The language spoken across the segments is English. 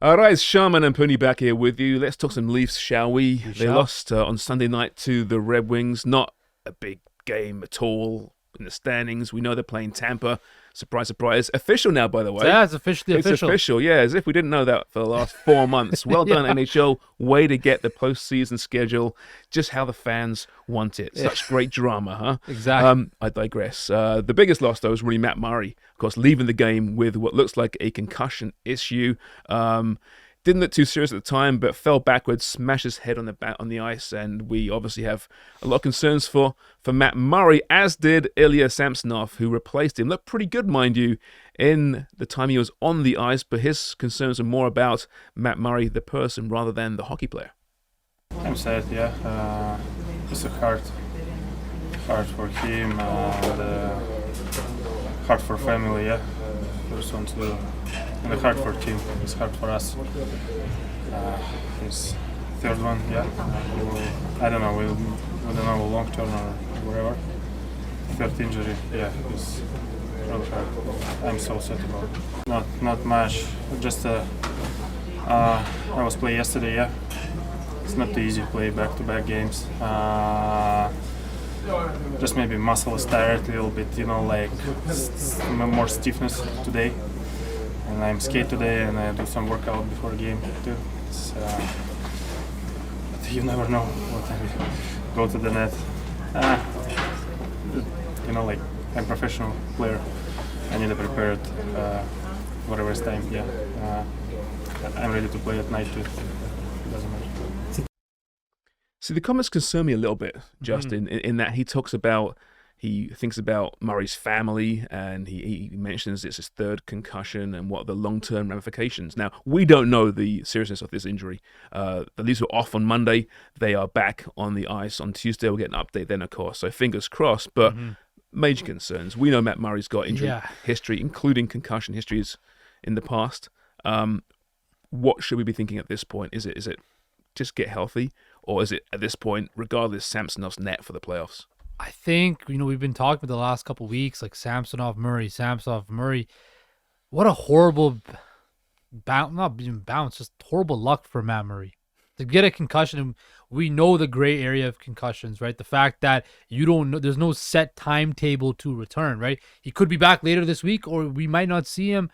All right, Sharman and Pooney back here with you. Let's talk some Leafs, shall we? They lost on Sunday night to the Red Wings. Not a big game at all in the standings. We know they're playing Tampa. Surprise, surprise. Official now, by the way. Yeah, it's officially official. It's official, yeah, as if we didn't know that for the last 4 months. Well done, NHL. Way to get the postseason schedule just how the fans want it. Such great drama, huh? Exactly. I digress. The biggest loss, though, is really Matt Murray. Of course, leaving the game with what looks like a concussion issue. Didn't look too serious at the time, but fell backwards, smashed his head on the ice, and we obviously have a lot of concerns for Matt Murray, as did Ilya Samsonov, who replaced him. Looked pretty good, mind you, in the time he was on the ice, but his concerns are more about Matt Murray, the person, rather than the hockey player. I'm sad, yeah. It's a hard for him, and hard for family, yeah. First one to, and hard for team. It's hard for us. His third one, yeah. I don't know. We don't know long term or whatever. Third injury, yeah. It's really hard. I'm so sad about it. Not much. Just I was playing yesterday, yeah. It's not too easy to play back-to-back games. Just maybe muscle is tired a little bit, like more stiffness today. And I'm skate today and I do some workout before the game too. But you never know what time you go to the net. Like I'm a professional player. I need to prepare it whatever is time, yeah. I'm ready to play at night too. It doesn't matter. See, the comments concern me a little bit, Justin, in that he thinks about Murray's family, and he mentions it's his third concussion and what the long-term ramifications. Now, we don't know the seriousness of this injury. The Leafs were off on Monday. They are back on the ice on Tuesday. We'll get an update then, of course, so fingers crossed. But major concerns. We know Matt Murray's got injury history, including concussion histories in the past. What should we be thinking at this point? Is it just get healthy? Or is it, at this point, regardless, Samsonov's net for the playoffs? I think, we've been talking about the last couple of weeks, like Samsonov, Murray. What a horrible bounce, just horrible luck for Matt Murray. To get a concussion, and we know the gray area of concussions, right? The fact that you don't know, there's no set timetable to return, right? He could be back later this week, or we might not see him,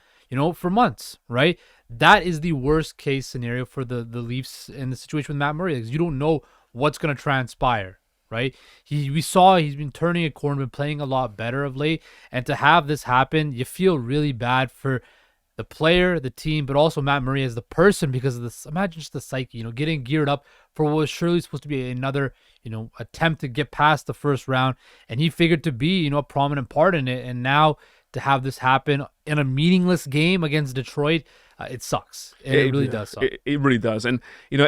for months, right? That is the worst case scenario for the Leafs in the situation with Matt Murray, because you don't know what's going to transpire, right? We saw he's been turning a corner, been playing a lot better of late, and to have this happen, you feel really bad for the player, the team, but also Matt Murray as the person, because of this. Imagine just the psyche, getting geared up for what was surely supposed to be another, attempt to get past the first round, and he figured to be, a prominent part in it, and now to have this happen in a meaningless game against Detroit, it sucks. It really does suck. It really does. And,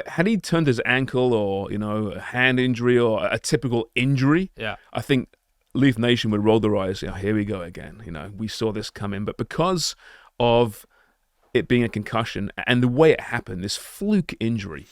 had he turned his ankle or, a hand injury or a typical injury, I think Leaf Nation would roll their eyes. Here we go again. We saw this come in. But because of it being a concussion and the way it happened, this fluke injury,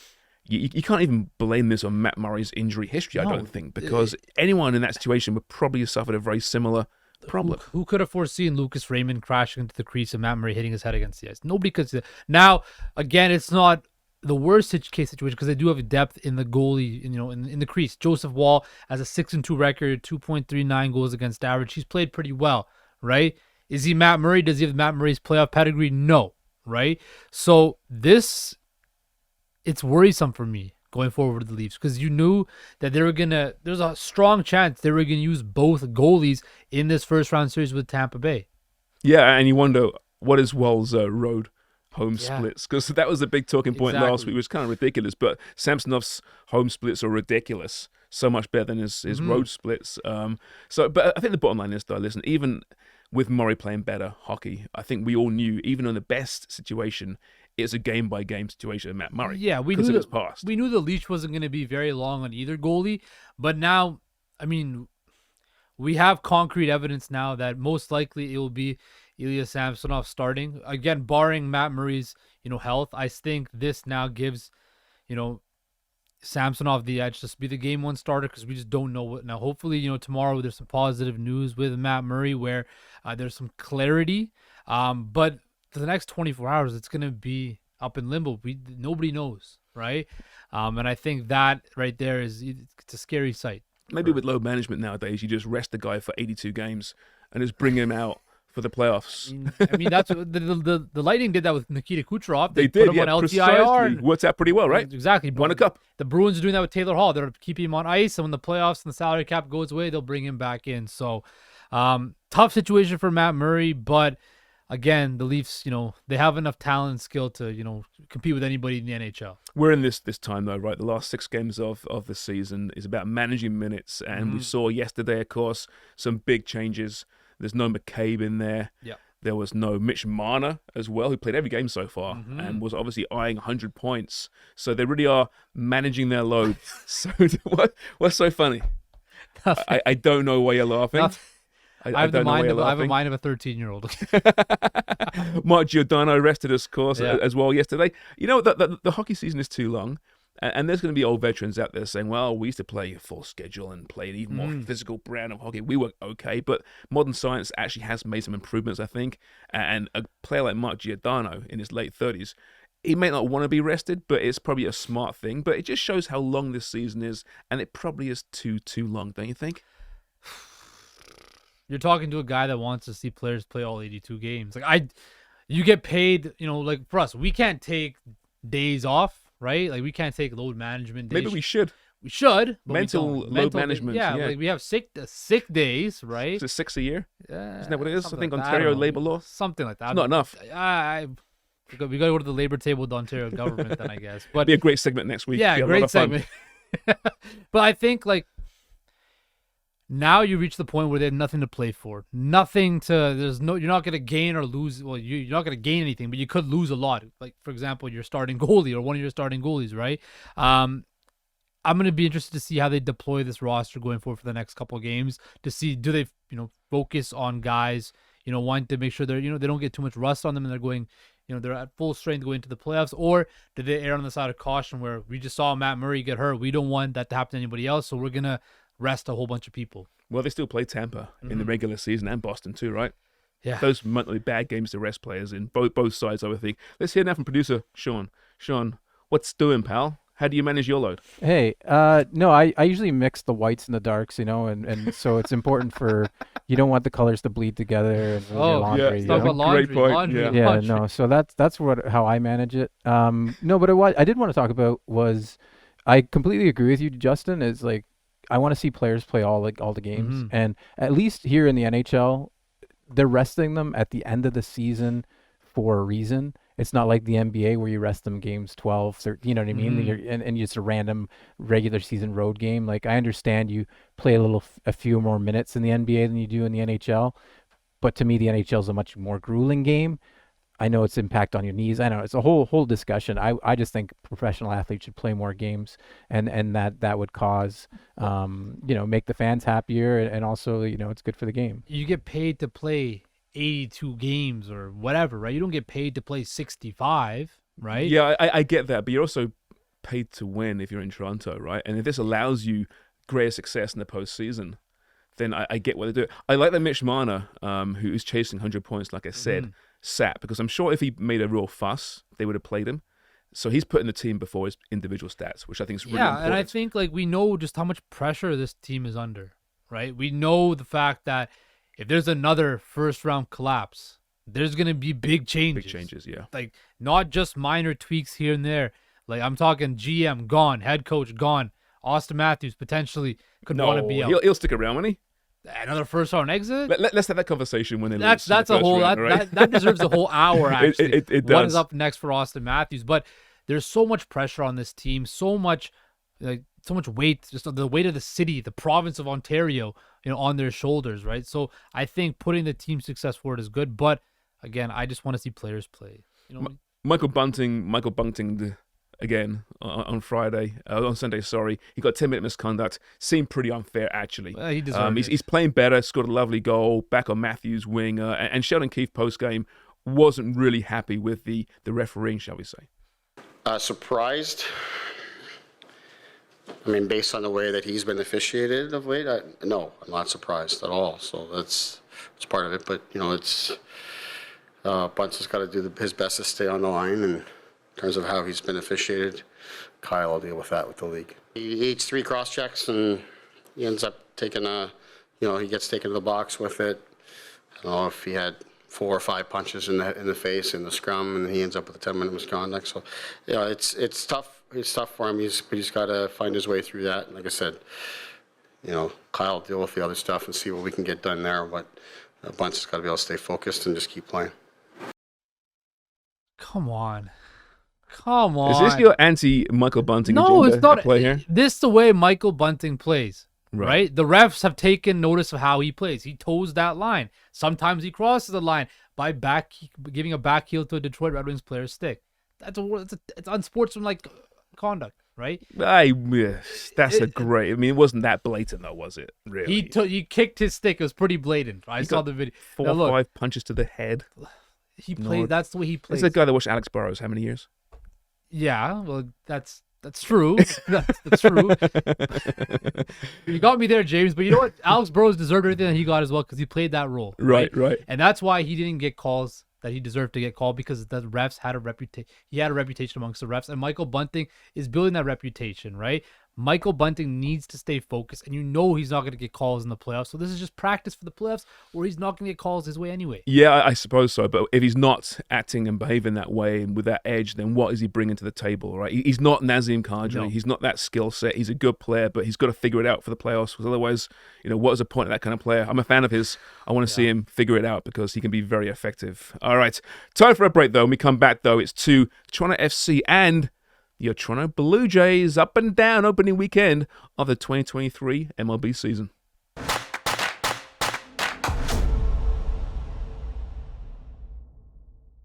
you can't even blame this on Matt Murray's injury history, I don't think, because anyone in that situation would probably have suffered a very similar problem. Who could have foreseen Lucas Raymond crashing into the crease and Matt Murray hitting his head against the ice? Nobody could see that. Now, again, it's not the worst case situation because they do have depth in the goalie, in the crease. Joseph Wall has a 6-2 record, 2.39 goals against average. He's played pretty well, right? Is he Matt Murray? Does he have Matt Murray's playoff pedigree? No, right? So it's worrisome for me going forward with the Leafs, because you knew that there's a strong chance they were going to use both goalies in this first round series with Tampa Bay. Yeah, and you wonder, what is Wall's road home splits? Because that was a big talking point last week. It was kind of ridiculous, but Samsonov's home splits are ridiculous. So much better than his road splits. But I think the bottom line is, though, listen, even with Murray playing better hockey, I think we all knew, even in the best situation, it's a game-by-game situation with Matt Murray. Yeah, we knew the leash wasn't going to be very long on either goalie, but now, we have concrete evidence now that most likely it will be Ilya Samsonov starting. Again, barring Matt Murray's, health, I think this now gives, Samsonov the edge to be the game one starter, because we just don't know what. Now, hopefully, tomorrow there's some positive news with Matt Murray where there's some clarity, but for the next 24 hours, it's going to be up in limbo. Nobody knows, right? And I think that right there it's a scary sight. Maybe with load management nowadays, you just rest the guy for 82 games and just bring him out for the playoffs. I mean that's what the Lightning did that with Nikita Kucherov. They put did, him on LTIR. precisely. Worked out pretty well, right? Exactly. Won a cup. The Bruins are doing that with Taylor Hall. They're keeping him on ice, and when the playoffs and the salary cap goes away, they'll bring him back in. So, tough situation for Matt Murray, but again, the Leafs, they have enough talent and skill to, compete with anybody in the NHL. We're in this time though, right? The last 6 games of the season is about managing minutes, and we saw yesterday, of course, some big changes. There's no McCabe in there. Yeah. There was no Mitch Marner as well, who played every game so far and was obviously eyeing 100 points. So they really are managing their load. So what's so funny? I don't know why you're laughing. I have a mind of a 13-year-old. Mark Giordano rested, of course, as well yesterday. You know, the hockey season is too long. And there's going to be old veterans out there saying, well, we used to play a full schedule and play an even more physical brand of hockey. We were okay, but modern science actually has made some improvements, I think. And a player like Mark Giordano in his late 30s, he may not want to be rested, but it's probably a smart thing. But it just shows how long this season is, and it probably is too long, don't you think? You're talking to a guy that wants to see players play all 82 games. You get paid, like for us, we can't take days off. Right? Like we can't take load management days. Maybe we should. We should. But Mental load management. Yeah, like we have sick days, right? Is it 6 a year? Isn't that what it is? I think like Ontario labor law. Something like that. It's not enough. We got to go to the labor table with the Ontario government then, I guess. But it'd be a great segment next week. Yeah, great segment. But I think now you reach the point where they have nothing to play for. You're not going to gain or lose. Well, you're not going to gain anything, but you could lose a lot. Like, for example, your starting goalie or one of your starting goalies, right? I'm going to be interested to see how they deploy this roster going forward for the next couple of games to see, do they, focus on guys, wanting to make sure they're, they don't get too much rust on them and they're going, they're at full strength going into the playoffs, or do they err on the side of caution where we just saw Matt Murray get hurt? We don't want that to happen to anybody else, so we're going to rest a whole bunch of people. Well, they still play Tampa in the regular season and Boston too, right? Yeah. Those monthly bad games to rest players in both sides, I would think. Let's hear now from producer Sean. Sean, what's doing, pal? How do you manage your load? Hey, no, I usually mix the whites and the darks, and so it's important for, you don't want the colors to bleed together and your laundry. Yeah, about laundry, great point. laundry. No, so that's how I manage it. No, but what I did want to talk about was, I completely agree with you, Justin, is like, I want to see players play all the games, and at least here in the NHL, they're resting them at the end of the season for a reason. It's not like the NBA where you rest them games 12, 13, you know what I mean? And it's a random regular season road game. Like, I understand you play a few more minutes in the NBA than you do in the NHL, but to me, the NHL is a much more grueling game. I know it's impact on your knees. I know it's a whole discussion. I just think professional athletes should play more games, and that would cause, make the fans happier, and also, it's good for the game. You get paid to play 82 games or whatever, right? You don't get paid to play 65, right? Yeah, I get that, but you're also paid to win if you're in Toronto, right? And if this allows you greater success in the postseason, then I get why they do it. I like that Mitch Marner, who is chasing 100 points, like I said, sat, because I'm sure if he made a real fuss, they would have played him. So he's putting the team before his individual stats, which I think is really important. Yeah, and I think we know just how much pressure this team is under, right? We know the fact that if there's another first-round collapse, there's going to be big changes. Big changes, yeah. Like, not just minor tweaks here and there. Like, I'm talking GM gone, head coach gone, Austin Matthews potentially could want to be out. He'll stick around, won't he? Another first-round exit? Let's have that conversation when they that's lose. That's a whole round, right? that deserves a whole hour, actually. It does. What is up next for Austin Matthews? But there's so much pressure on this team, so much weight, just the weight of the city, the province of Ontario, on their shoulders, right? So I think putting the team success forward is good, but again, I just want to see players play. Micheal Bunting again on Sunday. Sorry, he got 10-minute misconduct. Seemed pretty unfair, actually. He deserved it. He's playing better. Scored a lovely goal back on Matthews' wing, and Sheldon Keefe post game wasn't really happy with the refereeing, shall we say? Surprised. I mean, based on the way that he's been officiated of late, no, I'm not surprised at all. So that's part of it. But it's Bunts has got to do his best to stay on the line, and In terms of how he's been officiated, Kyle will deal with that with the league. He eats 3 cross checks and he ends up taking he gets taken to the box with it. I don't know if he had 4 or 5 punches in the face in the scrum, and he ends up with a 10-minute misconduct. So, it's tough. It's tough for him. He's got to find his way through that. And like I said, Kyle will deal with the other stuff and see what we can get done there. But Bunt's got to be able to stay focused and just keep playing. Come on. Is this your anti-Micheal Bunting No, agenda it's not. at play here? This is the way Micheal Bunting plays. Right. Right. The refs have taken notice of how he plays. He toes that line. Sometimes he crosses the line by giving a back heel to a Detroit Red Wings player's stick. It's unsportsmanlike conduct, right? That's a great. I mean, it wasn't that blatant though, was it? Really? He kicked his stick. It was pretty blatant. I saw the video. 4 Now, or look, 5 punches to the head. he plays. That's the way he plays. It's the guy that watched Alex Burrows how many years? Yeah, well, that's true. That's true. You got me there, James. But you know what? Alex Burrows deserved everything that he got as well because he played that role. Right. And that's why he didn't get calls that he deserved to get called, because the refs had a reputation. He had a reputation amongst the refs, and Micheal Bunting is building that reputation, right? Micheal Bunting needs to stay focused, and he's not going to get calls in the playoffs. So this is just practice for the playoffs, where he's not going to get calls his way anyway. Yeah, I suppose so. But if he's not acting and behaving that way and with that edge, then what is he bringing to the table, right? He's not Nazem Kadri. No. He's not that skill set. He's a good player, but he's got to figure it out for the playoffs. Because otherwise, what is the point of that kind of player? I'm a fan of his. I want to see him figure it out because he can be very effective. All right, time for a break, though. When we come back, though, it's to Toronto FC and your Toronto Blue Jays up and down opening weekend of the 2023 MLB season.